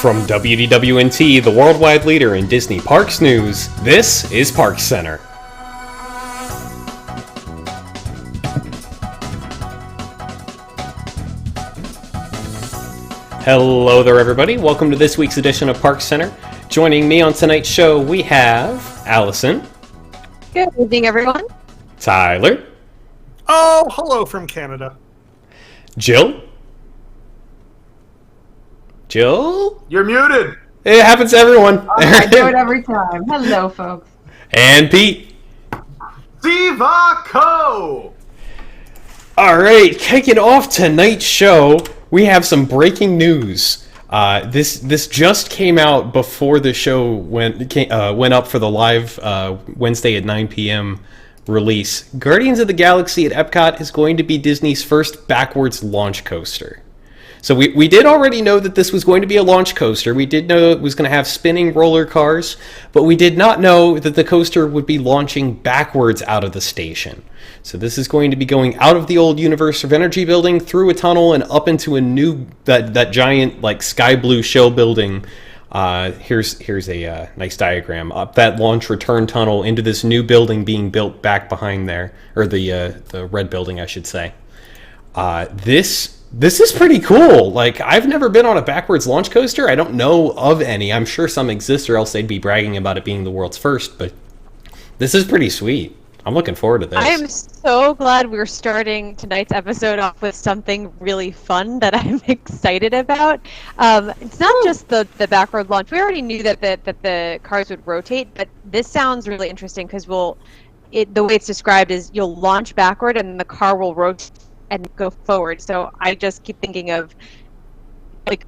From WDWNT, the worldwide leader in Disney Parks news, this is ParksCenter. Hello there, everybody. Welcome to this week's edition of ParksCenter. Joining me on tonight's show, we have Allison. Good evening, everyone. Tyler. Oh, hello from Canada. Jill. Jill? You're muted. It happens to everyone. I do it every time. Hello, folks. And Pete. Divaco. All right, kicking off tonight's show, we have some breaking news. This just came out before the show went up for the live Wednesday at 9 p.m. release. Guardians of the Galaxy at Epcot is going to be Disney's first backwards launch coaster. So we did already know that this was going to be a launch coaster. We did know it was going to have spinning roller cars, but we did not know that the coaster would be launching backwards out of the station. So this is going to be going out of the old Universe of Energy building, through a tunnel, and up into a new, that giant like sky blue shell building. Here's a nice diagram. Up that launch return tunnel into this new building being built back behind there, or the red building, I should say. This is pretty cool. Like, I've never been on a backwards launch coaster. I don't know of any. I'm sure some exist, or else they'd be bragging about it being the world's first, but this is pretty sweet. I'm looking forward to this. I am so glad we're starting tonight's episode off with something really fun that I'm excited about. It's not just the backward launch. We already knew that the cars would rotate, but this sounds really interesting because the way it's described is you'll launch backward and the car will rotate and go forward. So I just keep thinking of like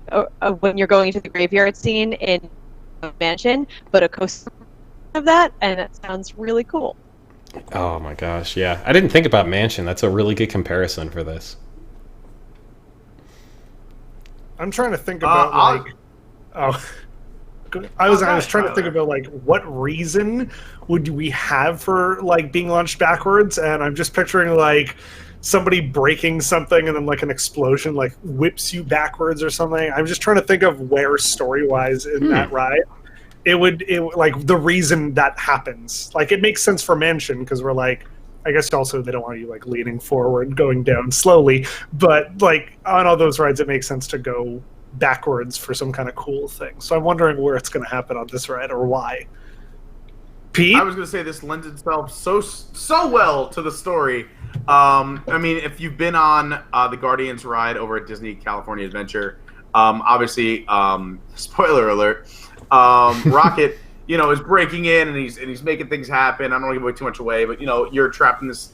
when you're going into the graveyard scene in Mansion, but a coaster of that, and it sounds really cool. Oh my gosh, yeah. I didn't think about Mansion. That's a really good comparison for this. I'm trying to think about I was trying to think about like what reason would we have for like being launched backwards, and I'm just picturing like somebody breaking something and then like an explosion like whips you backwards or something. I'm just trying to think of where story-wise in that ride it would like the reason that happens. Like, it makes sense for Mansion because we're like, I guess also they don't want you like leaning forward, going down slowly, but like on all those rides it makes sense to go backwards for some kind of cool thing. So I'm wondering where it's going to happen on this ride or why. Pete? I was going to say this lends itself so well to the story. I mean, if you've been on the Guardians ride over at Disney California Adventure, obviously, spoiler alert, Rocket, is breaking in and he's making things happen. I don't want to give too much away, but you're trapped in this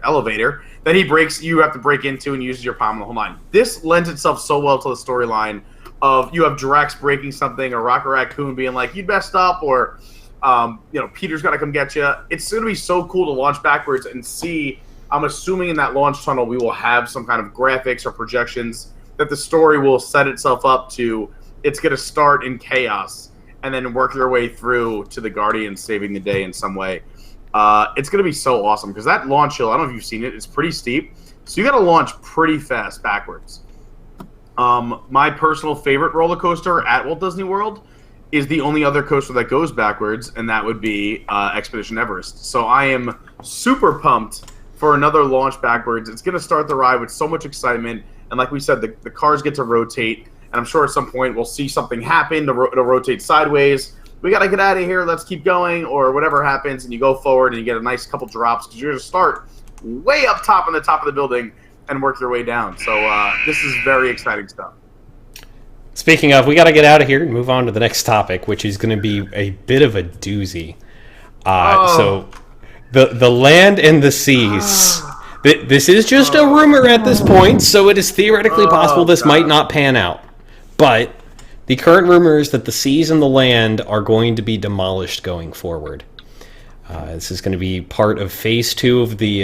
elevator that he breaks. You have to break into and uses your palm the whole line. This lends itself so well to the storyline of you have Drax breaking something, or Rocket Raccoon being like, "You messed up," or Peter's got to come get you. It's going to be so cool to launch backwards and see. I'm assuming in that launch tunnel we will have some kind of graphics or projections that the story will set itself up to. It's going to start in chaos and then work your way through to the Guardians saving the day in some way. It's going to be so awesome because that launch hill, I don't know if you've seen it, it's pretty steep. So you got to launch pretty fast backwards. My personal favorite roller coaster at Walt Disney World is the only other coaster that goes backwards, and that would be Expedition Everest. So I am super pumped for another launch backwards. It's going to start the ride with so much excitement. And like we said, the cars get to rotate. And I'm sure at some point we'll see something happen to rotate sideways. We got to get out of here. Let's keep going, or whatever happens. And you go forward and you get a nice couple drops because you're going to start way up top on the top of the building and work your way down. So this is very exciting stuff. Speaking of, we got to get out of here and move on to the next topic, which is going to be a bit of a doozy. So the land and the seas. This is just a rumor at this point, so it is theoretically possible this might not pan out. But the current rumor is that the seas and the land are going to be demolished going forward. This is going to be part of Phase 2 of the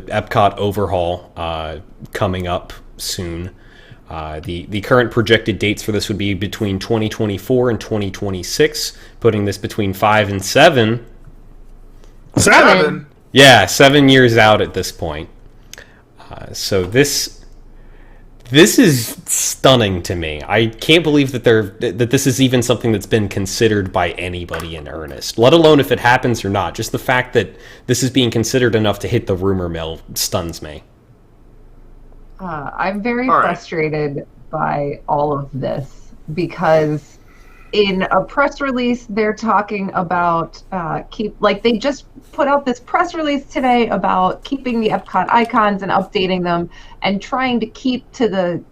Epcot overhaul coming up soon. The current projected dates for this would be between 2024 and 2026, putting this between 5 and 7. 7? Yeah, 7 years out at this point. So this This is stunning to me. I can't believe that this is even something that's been considered by anybody in earnest, let alone if it happens or not. Just the fact that this is being considered enough to hit the rumor mill stuns me. I'm very frustrated by all of this because in a press release they're talking about they just put out this press release today about keeping the Epcot icons and updating them and trying to keep to the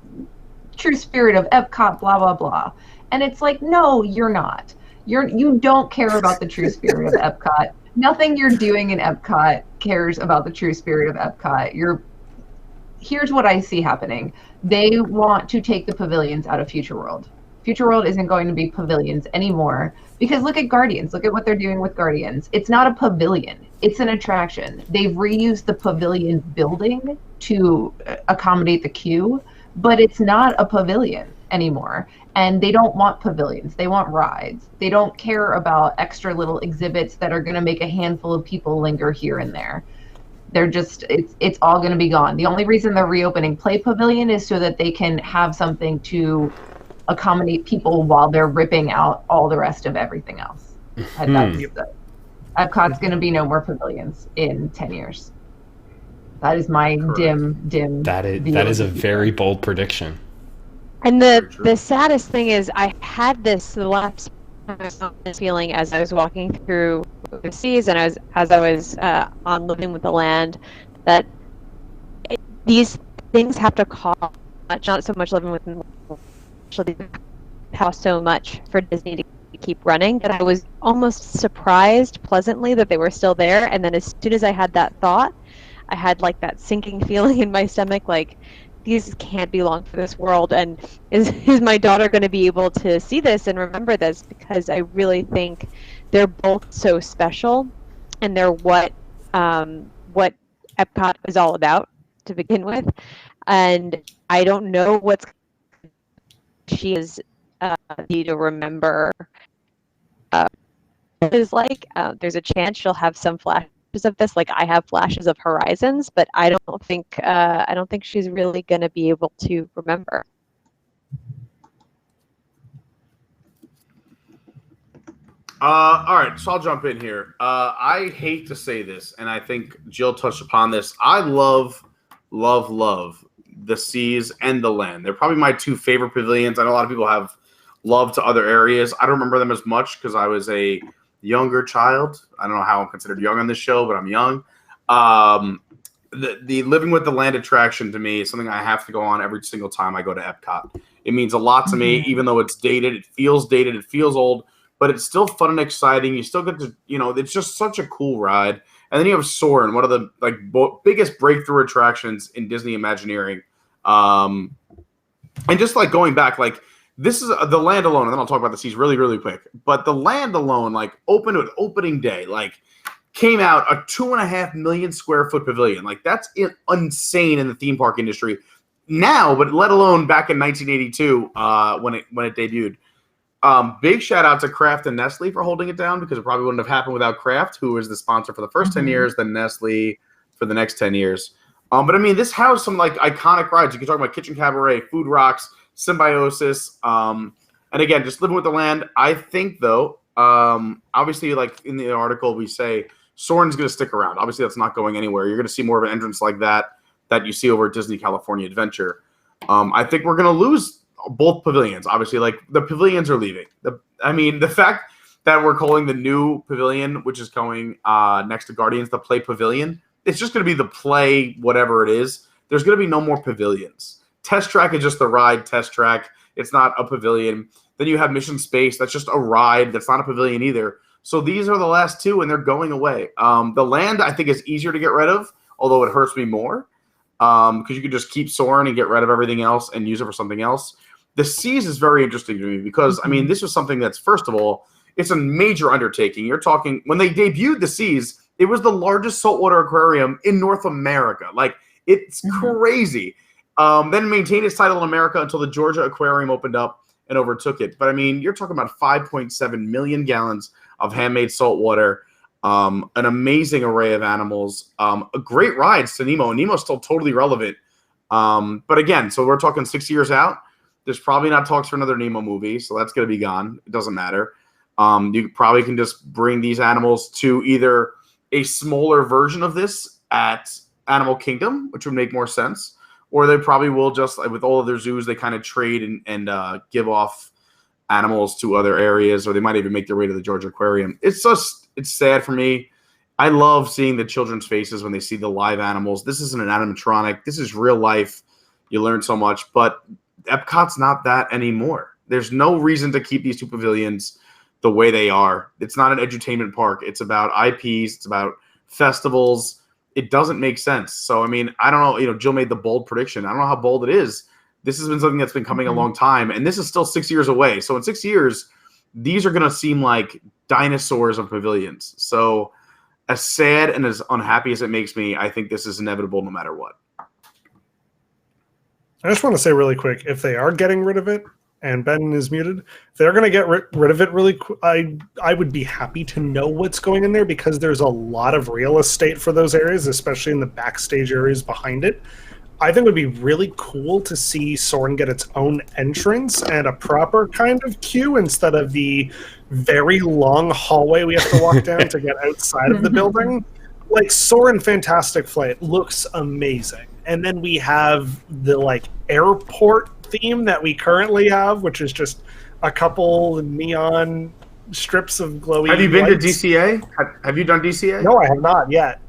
true spirit of Epcot, blah blah blah. And it's like, no, you're not. You don't care about the true spirit of Epcot. Nothing you're doing in Epcot cares about the true spirit of Epcot. Here's what I see happening. They want to take the pavilions out of Future World. Future World isn't going to be pavilions anymore because look at Guardians. Look at what they're doing with Guardians. It's not a pavilion. It's an attraction. They've reused the pavilion building to accommodate the queue, but it's not a pavilion anymore. And they don't want pavilions. They want rides. They don't care about extra little exhibits that are going to make a handful of people linger here and there. They're just, it's all going to be gone. The only reason they're reopening Play Pavilion is so that they can have something to accommodate people while they're ripping out all the rest of everything else. Epcot's going to be no more pavilions in 10 years. That is my dim. That is a very bold prediction. And the saddest thing is, I had the last feeling as I was walking through the seas and as I was on Living with the Land, that these things have to cost much, not so much Living with the Land, cost so much for Disney to keep running, that I was almost surprised pleasantly that they were still there. And then as soon as I had that thought, I had like that sinking feeling in my stomach, like, these can't be long for this world. And is my daughter going to be able to see this and remember this? Because I really think they're both so special, and they're what Epcot is all about to begin with. And I don't know what she is need to remember is like. There's a chance she'll have some flashes of this, like I have flashes of Horizons, but I don't think she's really going to be able to remember. All right, so I'll jump in here. I hate to say this, and I think Jill touched upon this. I love the seas and the land. They're probably my two favorite pavilions. I know a lot of people have love to other areas. I don't remember them as much because I was a younger child. I don't know how I'm considered young on this show, but I'm young. The Living with the Land attraction to me is something I have to go on every single time I go to Epcot. It means a lot to me, even though it's dated. It feels old, but it's still fun and exciting. You still get to, it's just such a cool ride. And then you have Soarin', one of the biggest breakthrough attractions in Disney Imagineering. And just like going back, like, this is the land alone, and then I'll talk about the seas really, really quick. But the land alone, like, opening day, like, came out a 2.5 million square foot pavilion. Like, that's insane in the theme park industry now, but let alone back in 1982 when it debuted. Big shout out to Kraft and Nestle for holding it down, because it probably wouldn't have happened without Kraft, who was the sponsor for the first 10 years, then Nestle for the next 10 years. But I mean, this housed some like iconic rides. You can talk about Kitchen Cabaret, Food Rocks, Symbiosis, and again, just Living with the Land. I think, though, obviously, like in the article, we say Soarin's going to stick around. Obviously, that's not going anywhere. You're going to see more of an entrance like that you see over at Disney California Adventure. I think we're going to lose both pavilions. Obviously, like, the pavilions are leaving. The fact that we're calling the new pavilion, which is going next to Guardians, the Play Pavilion, it's just going to be the Play whatever it is. There's going to be no more pavilions. Test Track is just the ride Test Track. It's not a pavilion. Then you have Mission Space. That's just a ride. That's not a pavilion either. So these are the last two, and they're going away. The land, I think, is easier to get rid of, although it hurts me more, because you could just keep Soarin' and get rid of everything else and use it for something else. The seas is very interesting to me because, I mean, this was something that's, first of all, it's a major undertaking. You're talking, when they debuted the seas, it was the largest saltwater aquarium in North America. Like, it's crazy. Then maintained its title in America until the Georgia Aquarium opened up and overtook it. But I mean, you're talking about 5.7 million gallons of handmade salt water, an amazing array of animals, great rides to Nemo. Nemo's still totally relevant. But again, so we're talking 6 years out. There's probably not talks for another Nemo movie, so that's going to be gone. It doesn't matter. You probably can just bring these animals to either a smaller version of this at Animal Kingdom, which would make more sense, or they probably will just, like with all of their zoos, they kind of trade and give off animals to other areas, or they might even make their way to the Georgia Aquarium. It's sad for me. I love seeing the children's faces when they see the live animals. This isn't an animatronic. This is real life. You learn so much, but Epcot's not that anymore. There's no reason to keep these two pavilions the way they are. It's not an edutainment park. It's about IPs. It's about festivals. It doesn't make sense. So, I mean, I don't know. Jill made the bold prediction. I don't know how bold it is. This has been something that's been coming a long time, and this is still 6 years away. So in 6 years, these are going to seem like dinosaurs of pavilions. So as sad and as unhappy as it makes me, I think this is inevitable no matter what. I just want to say really quick, if they are getting rid of it, and Ben is muted, if they're going to get rid of it really quick, I would be happy to know what's going in there, because there's a lot of real estate for those areas, especially in the backstage areas behind it. I think it would be really cool to see Soarin get its own entrance and a proper kind of queue instead of the very long hallway we have to walk down to get outside of the building. Like, Soarin' Fantastic Flight looks amazing. And then we have the airport theme that we currently have, which is just a couple neon strips of glowy Have you been lights. to DCA? Have you done DCA? No, I have not yet.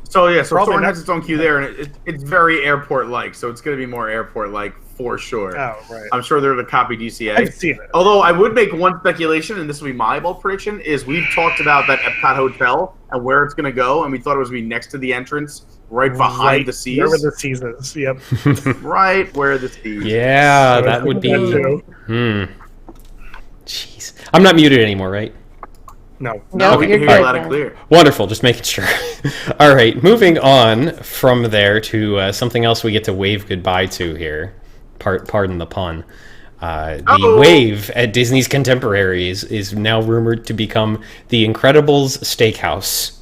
So Probably Soarin' not. has its own queue there, and it's very airport-like, so it's going to be more airport-like for sure. Oh, right. I'm sure they're going to copy DCA. I've seen it. Although I would make one speculation, and this will be my bold prediction, is we've talked about that Epcot Hotel and where it's going to go, and we thought it was going to be next to the entrance, right behind the seas. Where the seas is, yep. Right where the seas. Yeah, that would be... Jeez. I'm not muted anymore, right? No. No, we you're can hear you good loud and now. clear. Wonderful, just making sure. All right, moving on from there to something else we get to wave goodbye to here. Pardon the pun. The wave at Disney's Contemporaries is now rumored to become the Incredibles Steakhouse.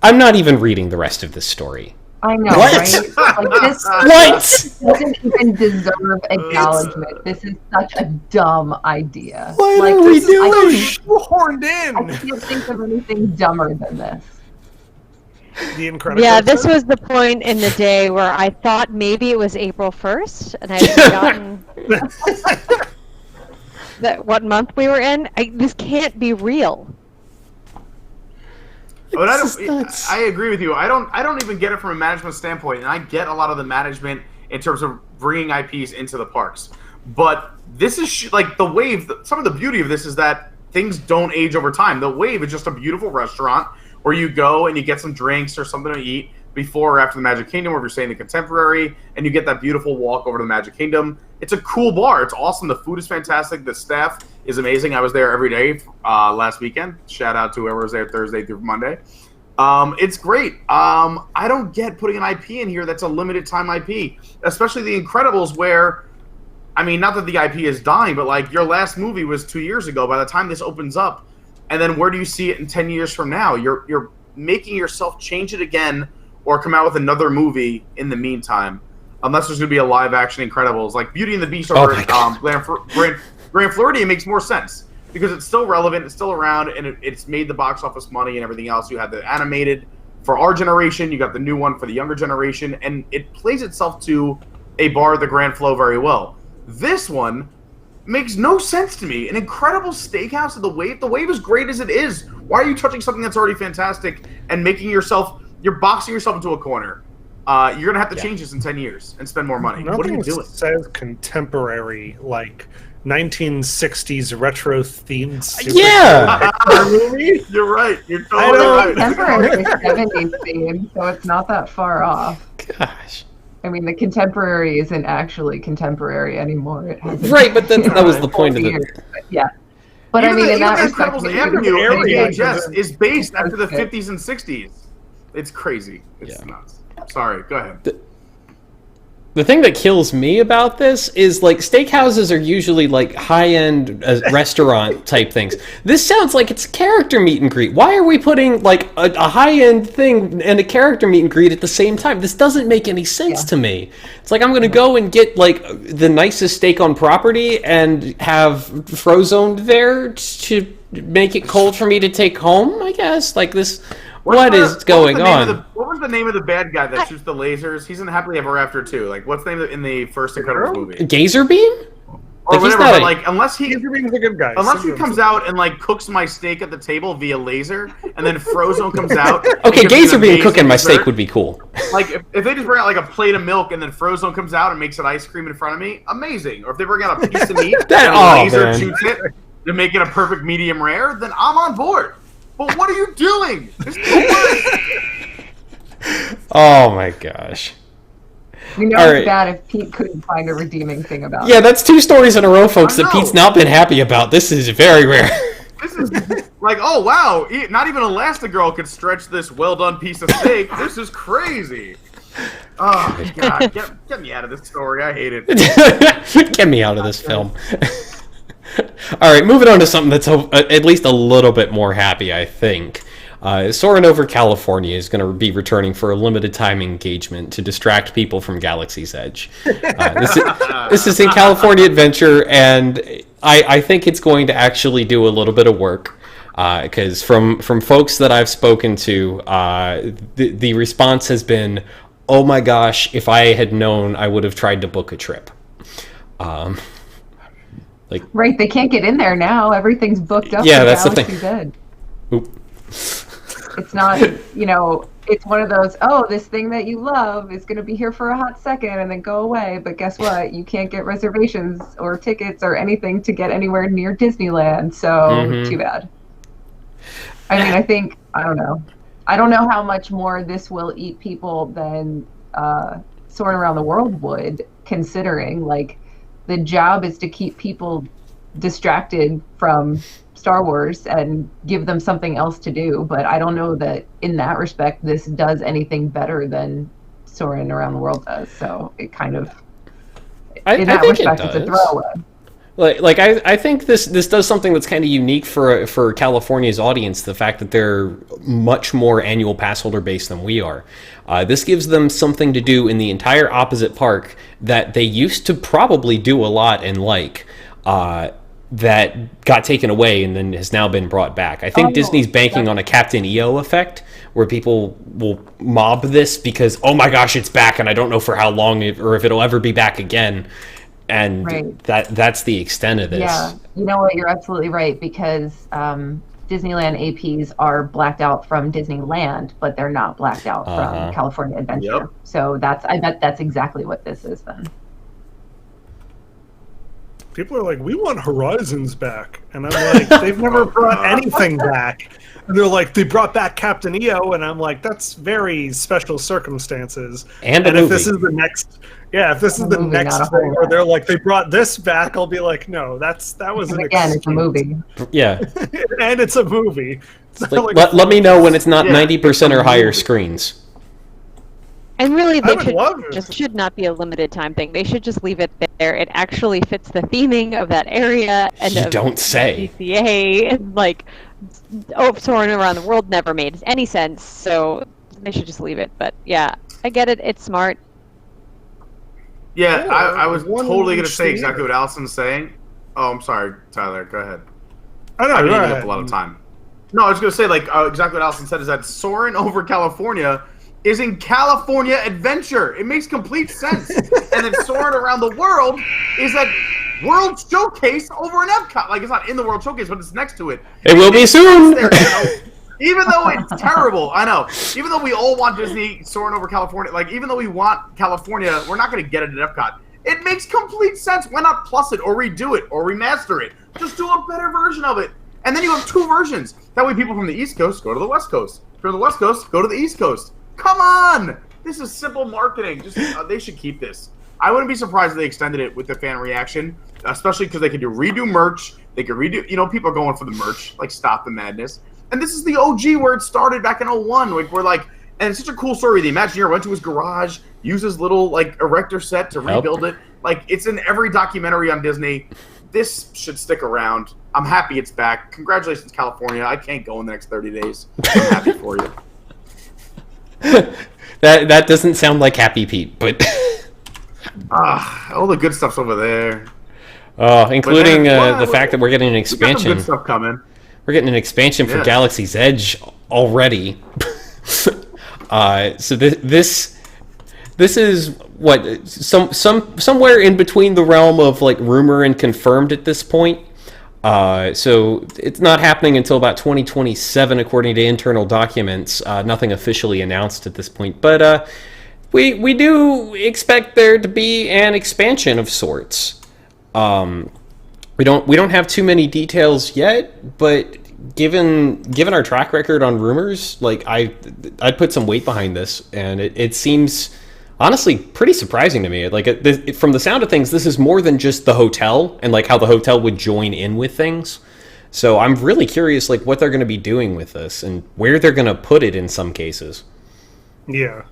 I'm not even reading the rest of this story. I know, What? right? Like, this What? doesn't even deserve acknowledgement. This is such a dumb idea. What Like, are we this is- I doing? Horned I in! can't think of anything dumber than this. The Incredibles. Yeah, this was the point in the day where I thought maybe it was April 1st, and I had forgotten what month we were in. This can't be real. But This is nuts. I agree with you. I don't even get it from a management standpoint, and I get a lot of the management in terms of bringing IPs into the parks. But this is like the Wave. Some of the beauty of this is that things don't age over time. The Wave is just a beautiful restaurant where you go and you get some drinks or something to eat before or after the Magic Kingdom, or if you're staying in the Contemporary, and you get that beautiful walk over to the Magic Kingdom. It's a cool bar. It's awesome. The food is fantastic. The staff is amazing. I was there every day last weekend. Shout out to whoever was there Thursday through Monday. It's great. I don't get putting an IP in here that's a limited time IP, especially the Incredibles, where, I mean, not that the IP is dying, but like your last movie was 2 years ago. By the time this opens up, and then where do you see it in 10 years from now? You're making yourself change it again or come out with another movie in the meantime, unless there's going to be a live action Incredibles. Like Beauty and the Beast over Grand Floridian makes more sense because it's still relevant, it's still around, and it's made the box office money and everything else. You had the animated for our generation, you got the new one for the younger generation, and it plays itself to a bar of the Grand Flow very well. This one makes no sense to me. An Incredible Steakhouse of the Wave is great as it is. Why are you touching something that's already fantastic and you're boxing yourself into a corner? You're going to have to change this in 10 years and spend more money. What are you doing? Says contemporary, like 1960s retro themed. Yeah. You're right. You're totally right. Contemporary is 70s theme, so it's not that far off. Gosh. I mean, the Contemporary isn't actually contemporary anymore. It hasn't Right, but that was the point of it. But yeah. But I mean, in that respect, Incredibles maybe Avenue the in area VHS is based after the Okay. 50s and 60s. It's crazy. It's Yeah. nuts. Sorry, go ahead. The thing that kills me about this is, like, steakhouses are usually, like, high-end restaurant type things. This sounds like it's a character meet and greet. Why are we putting, like, a high-end thing and a character meet and greet at the same time? This doesn't make any sense to me. It's like I'm going to go and get, like, the nicest steak on property and have Frozone there to make it cold for me to take home, I guess? Like, this... What is going on? What was the name of the bad guy that shoots the lasers? He's in Happily Ever After too. Like, what's the name in the first Incredibles movie? Gazer Beam? Or whatever, but like, unless he comes out and like cooks my steak at the table via laser, and then Frozone comes out. Okay, Gazer Beam cooking my steak would be cool. Like, if they just bring out like a plate of milk and then Frozone comes out and makes an ice cream in front of me, amazing. Or if they bring out a piece of meat and laser shoots it to make it a perfect medium rare, then I'm on board. But what are you doing? This is the worst. Oh my gosh. We know it's bad if Pete couldn't find a redeeming thing about it. Yeah, that's 2 stories in a row, folks, that Pete's not been happy about. This is very rare. This is like, oh wow, not even Elastigirl could stretch this well-done piece of steak. This is crazy. Oh God, get me out of this story. I hate it. Get me out of this film. All right, moving on to something that's at least a little bit more happy, I think. Soarin' over California is going to be returning for a limited time engagement to distract people from Galaxy's Edge. This is in California Adventure, and I think it's going to actually do a little bit of work. Because from folks that I've spoken to, the response has been, oh my gosh, if I had known, I would have tried to book a trip. Right, they can't get in there now. Everything's booked up. Yeah, that's the thing. Oop. It's not, it's one of those, this thing that you love is going to be here for a hot second and then go away. But guess what? You can't get reservations or tickets or anything to get anywhere near Disneyland. So too bad. I mean, I don't know. I don't know how much more this will eat people than Soarin' Around the World would, considering, like, the job is to keep people distracted from Star Wars and give them something else to do. But I don't know that in that respect, this does anything better than Soarin' Around the World does. So it kind of, in that respect, it's a throwaway. I think this does something that's kind of unique for California's audience. The fact that they're much more annual pass holder based than we are. This gives them something to do in the entire opposite park that they used to probably do a lot and that got taken away and then has now been brought back. I think Disney's banking on a Captain EO effect where people will mob this because, oh my gosh, it's back and I don't know for how long or if it'll ever be back again. And that's the extent of this. Yeah, you know what? You're absolutely right, because Disneyland APs are blacked out from Disneyland, but they're not blacked out from California Adventure. Yep. So I bet that's exactly what this is then. People are like, we want Horizons back. And I'm like, they've never brought anything back. And they're like, they brought back Captain EO, and I'm like, that's very special circumstances. And if this is the next, if this is the next thing, or they're like, they brought this back, I'll be like, no, that was an again, it's a movie. Yeah, and it's a movie. Let me know when it's not 90% or higher screens. And really, they should not be a limited time thing. They should just leave it there. It actually fits the theming of that area. And you don't say. DCA, and like, Soarin' Around the World never made any sense, so they should just leave it. But yeah, I get it. It's smart. Yeah, I was totally going to say exactly what Allison's saying. Oh, I'm sorry, Tyler. Go ahead. I know. I didn't up a lot of time. No, I was going to say, exactly what Allison said is that Soarin' over California is in California Adventure. It makes complete sense. And then Soarin' Around the World is at World Showcase over in Epcot. Like, it's not in the World Showcase, but it's next to it. It will be soon. There, even though it's terrible, I know. Even though we all want Disney Soarin' over California, like, even though we want California, we're not going to get it at Epcot. It makes complete sense. Why not plus it or redo it or remaster it? Just do a better version of it. And then you have 2 versions. That way people from the East Coast go to the West Coast. If you're on the West Coast, go to the East Coast. Come on! This is simple marketing. Just they should keep this. I wouldn't be surprised if they extended it with the fan reaction, especially because they could redo merch. They could redo, people are going for the merch, like Stop the Madness. And this is the OG where it started back in 01, where like And it's such a cool story. The Imagineer went to his garage, used his little like erector set to rebuild it. Like it's in every documentary on Disney. This should stick around. I'm happy it's back. Congratulations, California. I can't go in the next 30 days. I'm happy for you. That doesn't sound like Happy Pete, but all the good stuff's over there. including the fact that we're getting an expansion. Good stuff coming. We're getting an expansion for Galaxy's Edge already. So this is what somewhere in between the realm of like rumor and confirmed at this point. So it's not happening until about 2027, according to internal documents. Nothing officially announced at this point, but we do expect there to be an expansion of sorts. We don't have too many details yet, but given our track record on rumors, like I'd put some weight behind this, and it seems honestly pretty surprising to me. Like from the sound of things, this is more than just the hotel and like how the hotel would join in with things. So I'm really curious, like what they're going to be doing with this and where they're going to put it in some cases. Yeah.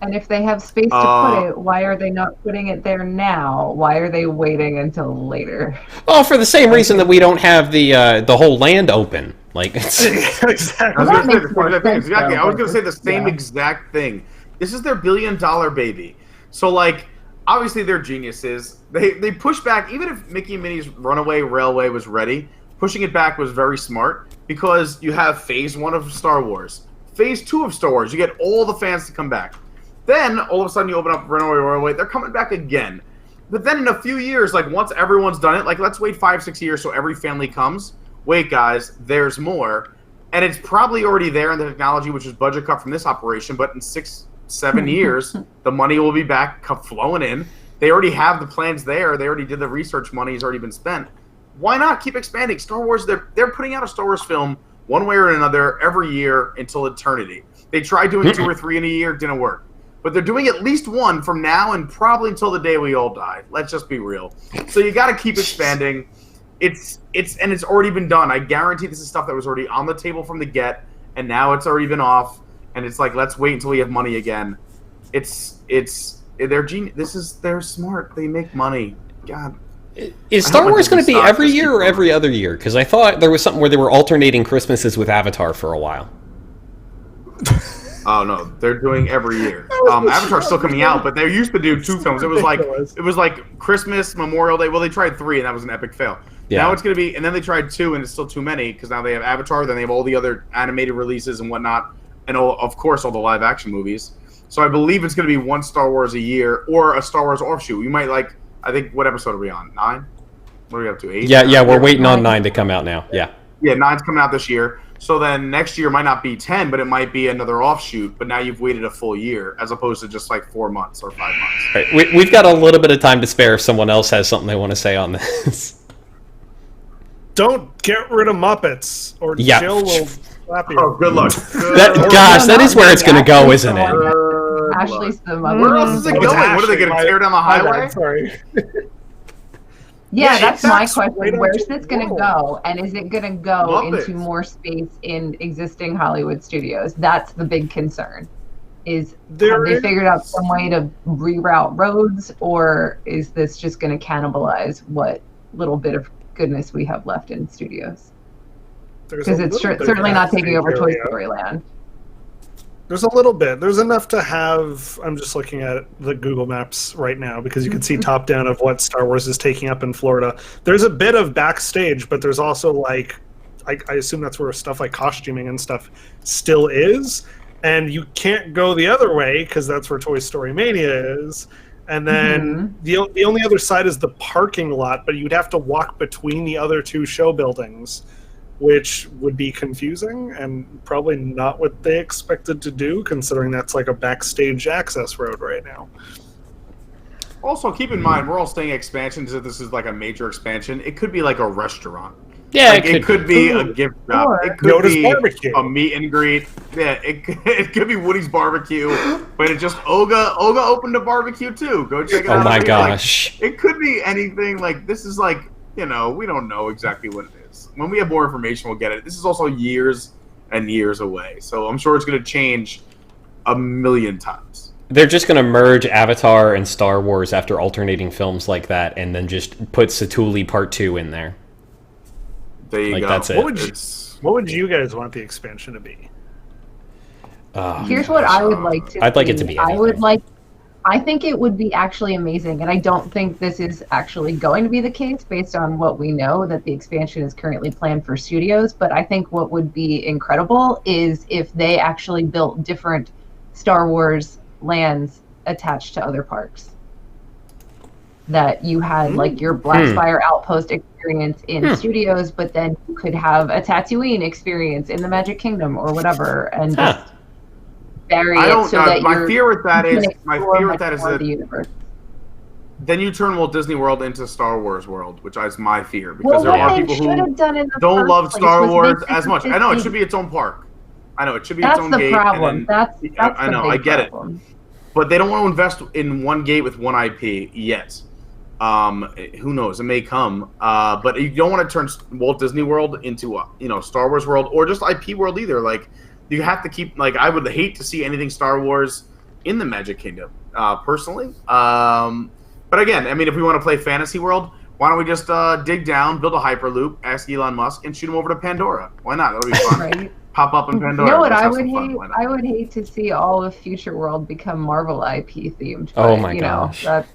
And if they have space to put it, why are they not putting it there now? Why are they waiting until later? Well, for the same reason that we don't have the whole land open. Like it's... Exactly. Well, that makes more sense, Exactly. though, I was going to say the same exact thing. This is their $1 billion baby. So, like, obviously they're geniuses. They push back, even if Mickey and Minnie's Runaway Railway was ready, pushing it back was very smart because you have Phase 1 of Star Wars. Phase 2 of Star Wars, you get all the fans to come back. Then, all of a sudden, you open up Runaway Railway, they're coming back again. But then in a few years, like, once everyone's done it, like, let's wait 5-6 years so every family comes. Wait, guys, there's more. And it's probably already there in the technology, which is budget cut from this operation, but in 6-7 years, the money will be back flowing in. They already have the plans there. They already did the research money has already been spent. Why not keep expanding? Star Wars, they're putting out a Star Wars film one way or another every year until eternity. They tried doing 2 or 3 in a year, didn't work. But they're doing at least one from now and probably until the day we all die. Let's just be real. So you got to keep expanding. It's already been done. I guarantee this is stuff that was already on the table from the get, and now it's already been off. And it's like, let's wait until we have money again. They're genius. They're smart. They make money. God. Is Star Wars going to be every year or every other year? Because I thought there was something where they were alternating Christmases with Avatar for a while. Oh no, they're doing every year. Avatar's still coming out, but they used to do 2 films. It was like Christmas, Memorial Day. Well, they tried 3, and that was an epic fail. Yeah. Now it's going to be, and then they tried 2, and it's still too many because now they have Avatar, then they have all the other animated releases and whatnot, and of course all the live action movies. So I believe it's going to be 1 Star Wars a year or a Star Wars offshoot. We might I think what episode are we on? 9? What are we up to? 8? Yeah, we're waiting on 9 to come out now. Yeah. Yeah, 9's coming out this year. So then next year might not be 10, but it might be another offshoot. But now you've waited a full year as opposed to just like 4 months or 5 months. Right. We've got a little bit of time to spare if someone else has something they want to say on this. Don't get rid of Muppets, or Jill will slap you. Oh, good luck. That is where it's going to go, isn't it? Ashley's the Muppet. Where else is it going? What are they going to tear down the highway? Sorry. Yeah, that's my question. Where's this going to go? And is it going to go into more space in existing Hollywood studios? That's the big concern. Have they figured out some way to reroute roads, or is this just going to cannibalize what little bit of goodness we have left in studios? Because it's certainly not taking over Toy Story Land. There's a little bit. There's enough to have. I'm just looking at the Google Maps right now because you can see top down of what Star Wars is taking up in Florida. There's a bit of backstage, but there's also like, I assume that's where stuff like costuming and stuff still is. And you can't go the other way because that's where Toy Story Mania is. And then the only other side is the parking lot, but you'd have to walk between the other 2 show buildings, which would be confusing and probably not what they expected to do, considering that's like a backstage access road right now. Also, keep in mind, we're all saying expansion as if this is like a major expansion. It could be like a restaurant. Yeah, like, it could be a gift shop. It could Yoda's be barbecue. A meet and greet. Yeah, it could be Woody's barbecue. But it just Olga opened a barbecue too. Go check it out. Oh my gosh! Like, it could be anything. Like this is like we don't know exactly what it is. When we have more information, we'll get it. This is also years and years away, so I'm sure it's going to change a million times. They're just going to merge Avatar and Star Wars after alternating films like that, and then just put Satuli Part 2 in there. There you go. That's it. What would you guys want the expansion to be? Here's what I would like to. I'd like it to be anything. I think it would be actually amazing, and I don't think this is actually going to be the case based on what we know that the expansion is currently planned for studios. But I think what would be incredible is if they actually built different Star Wars lands attached to other parks. That you had like your Blackspire Outpost experience in studios, but then you could have a Tatooine experience in the Magic Kingdom or whatever, and just vary it so that my fear with that is the universe. Then you turn Walt Disney World into Star Wars World, which is my fear, because there are people who don't love Star Wars as much. I know it should be its own park. I know it should be its own gate. Problem. That's I know, I get it, but they don't want to invest in one gate with one IP yet. Who knows? It may come. But you don't want to turn Walt Disney World into Star Wars World or just IP World either. Like you have to keep I would hate to see anything Star Wars in the Magic Kingdom, personally. But again, I mean, if we want to play Fantasy World, why don't we just dig down, build a Hyperloop, ask Elon Musk, and shoot him over to Pandora? Why not? That'll be fun. Right. Pop up in Pandora. You know what I would hate? I would hate to see all of Future World become Marvel IP themed. But, oh my gosh! That's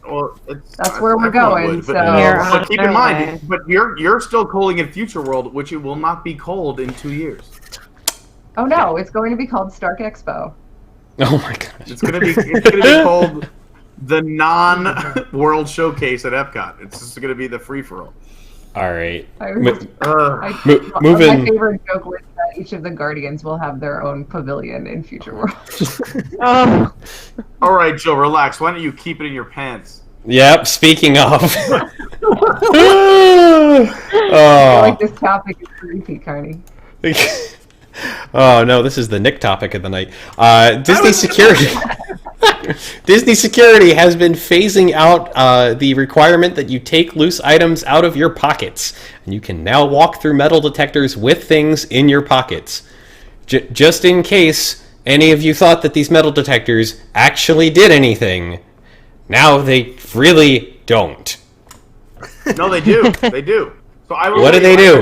where we're going. But keep in mind, but you're still calling it Future World, which it will not be called in 2 years. Oh no, it's going to be called Stark Expo. Oh my gosh! It's gonna be called the non-World Showcase at Epcot. It's just gonna be the free for all. All right. My favorite joke was that each of the Guardians will have their own pavilion in Future World. All right, Joe, relax. Why don't you keep it in your pants? Yep. Speaking of. I feel like this topic is creepy, Carney. Oh no, this is the Nick topic of the night. Disney Security. Disney Security has been phasing out the requirement that you take loose items out of your pockets, and you can now walk through metal detectors with things in your pockets. Just in case any of you thought that these metal detectors actually did anything, now they really don't. No, they do. They do. So what do they do?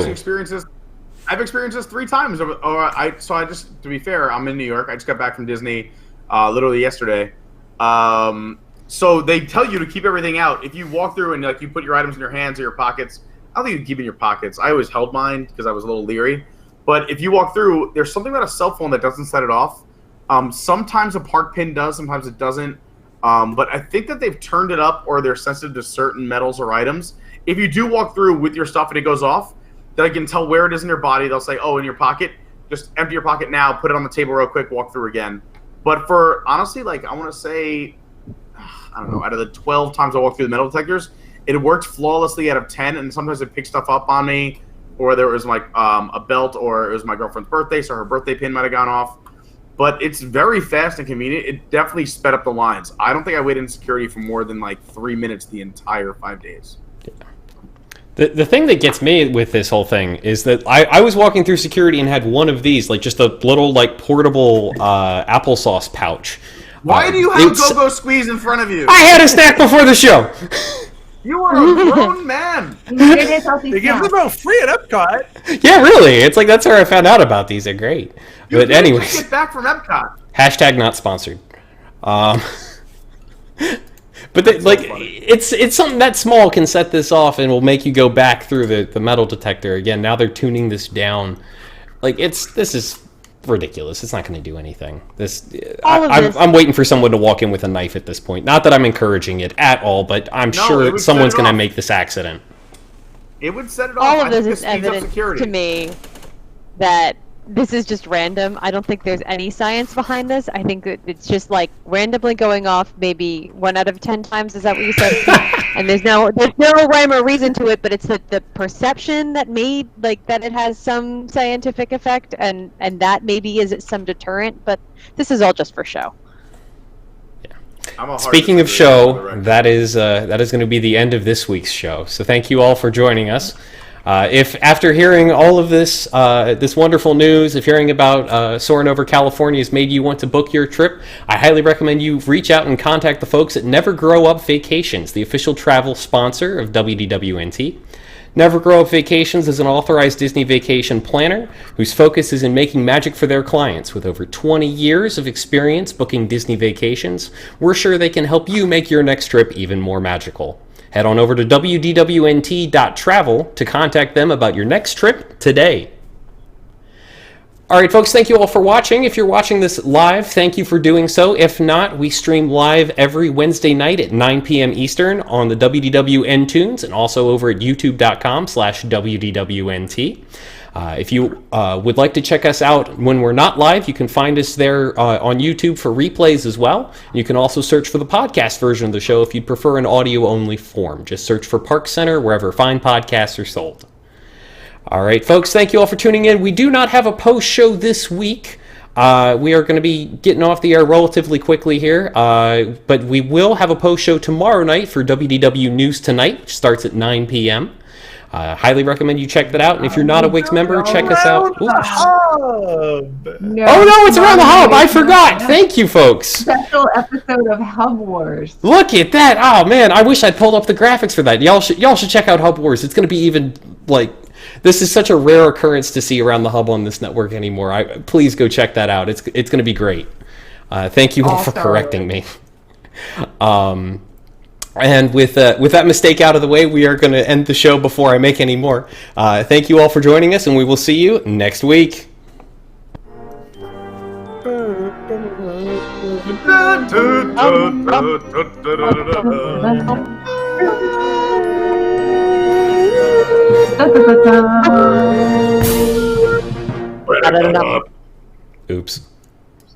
I've experienced this 3 times. To be fair, I'm in New York. I just got back from Disney literally yesterday. So they tell you to keep everything out. If you walk through and you put your items in your hands or your pockets, I don't think you keep it in your pockets. I always held mine because I was a little leery. But if you walk through, there's something about a cell phone that doesn't set it off. Sometimes a park pin does, sometimes it doesn't. But I think that they've turned it up or they're sensitive to certain metals or items. If you do walk through with your stuff and it goes off, they can tell where it is in your body. They'll say, oh, in your pocket. Just empty your pocket now, put it on the table real quick, walk through again. But for, honestly, I want to say, I don't know, out of the 12 times I walked through the metal detectors, it worked flawlessly out of 10, and sometimes it picked stuff up on me, or there was a belt, or it was my girlfriend's birthday, so her birthday pin might have gone off. But it's very fast and convenient. It definitely sped up the lines. I don't think I waited in security for more than 3 minutes the entire 5 days. The thing that gets me with this whole thing is that I was walking through security and had one of these, just a little, portable applesauce pouch. Why do you have a go-go squeeze in front of you? I had a snack before the show! You are a grown man! They give them out free at Epcot! Yeah, really. It's that's where I found out about these. They're great. But anyways. Get back from Epcot. # not sponsored. But it's something that small can set this off and will make you go back through the metal detector again. Now they're tuning this down. This is ridiculous. It's not going to do anything. I'm waiting for someone to walk in with a knife at this point. Not that I'm encouraging it at all, but I'm sure someone's going to make this accident. It would set it off. All of this is evidence to me that this is just random. I don't think there's any science behind this. I think that it's just randomly going off maybe 1 out of 10 times. Is that what you said? And there's no rhyme or reason to it, but it's the perception that that it has some scientific effect, and that maybe is some deterrent. But this is all just for show. Yeah. Speaking of show, that is going to be the end of this week's show. So thank you all for joining us. If after hearing all of this this wonderful news, if hearing about Soarin' over California has made you want to book your trip, I highly recommend you reach out and contact the folks at Never Grow Up Vacations, the official travel sponsor of WDWNT. Never Grow Up Vacations is an authorized Disney vacation planner whose focus is in making magic for their clients. With over 20 years of experience booking Disney vacations, we're sure they can help you make your next trip even more magical. Head on over to wdwnt.travel to contact them about your next trip today. All right, folks, thank you all for watching. If you're watching this live, thank you for doing so. If not, we stream live every Wednesday night at 9 p.m. Eastern on the WDWN Tunes and also over at youtube.com/WDWNT. If you would like to check us out when we're not live, you can find us there on YouTube for replays as well. You can also search for the podcast version of the show if you'd prefer an audio-only form. Just search for ParksCenter wherever fine podcasts are sold. All right, folks, thank you all for tuning in. We do not have a post-show this week. We are going to be getting off the air relatively quickly here, but we will have a post-show tomorrow night for WDW News Tonight, which starts at 9 p.m. Highly recommend you check that out. And if you're not a Wix member, check us out. The hub. No, Oh no, it's around the hub. I it's forgot. not. Thank you, folks. Special episode of Hub Wars. Look at that. Oh man, I wish I'd pulled up the graphics for that. Y'all should check out Hub Wars. It's going to be even this is such a rare occurrence to see around the hub on this network anymore. Please go check that out. It's going to be great. Thank you all for correcting me. And with that mistake out of the way, we are going to end the show before I make any more. Thank you all for joining us, and we will see you next week. Oops.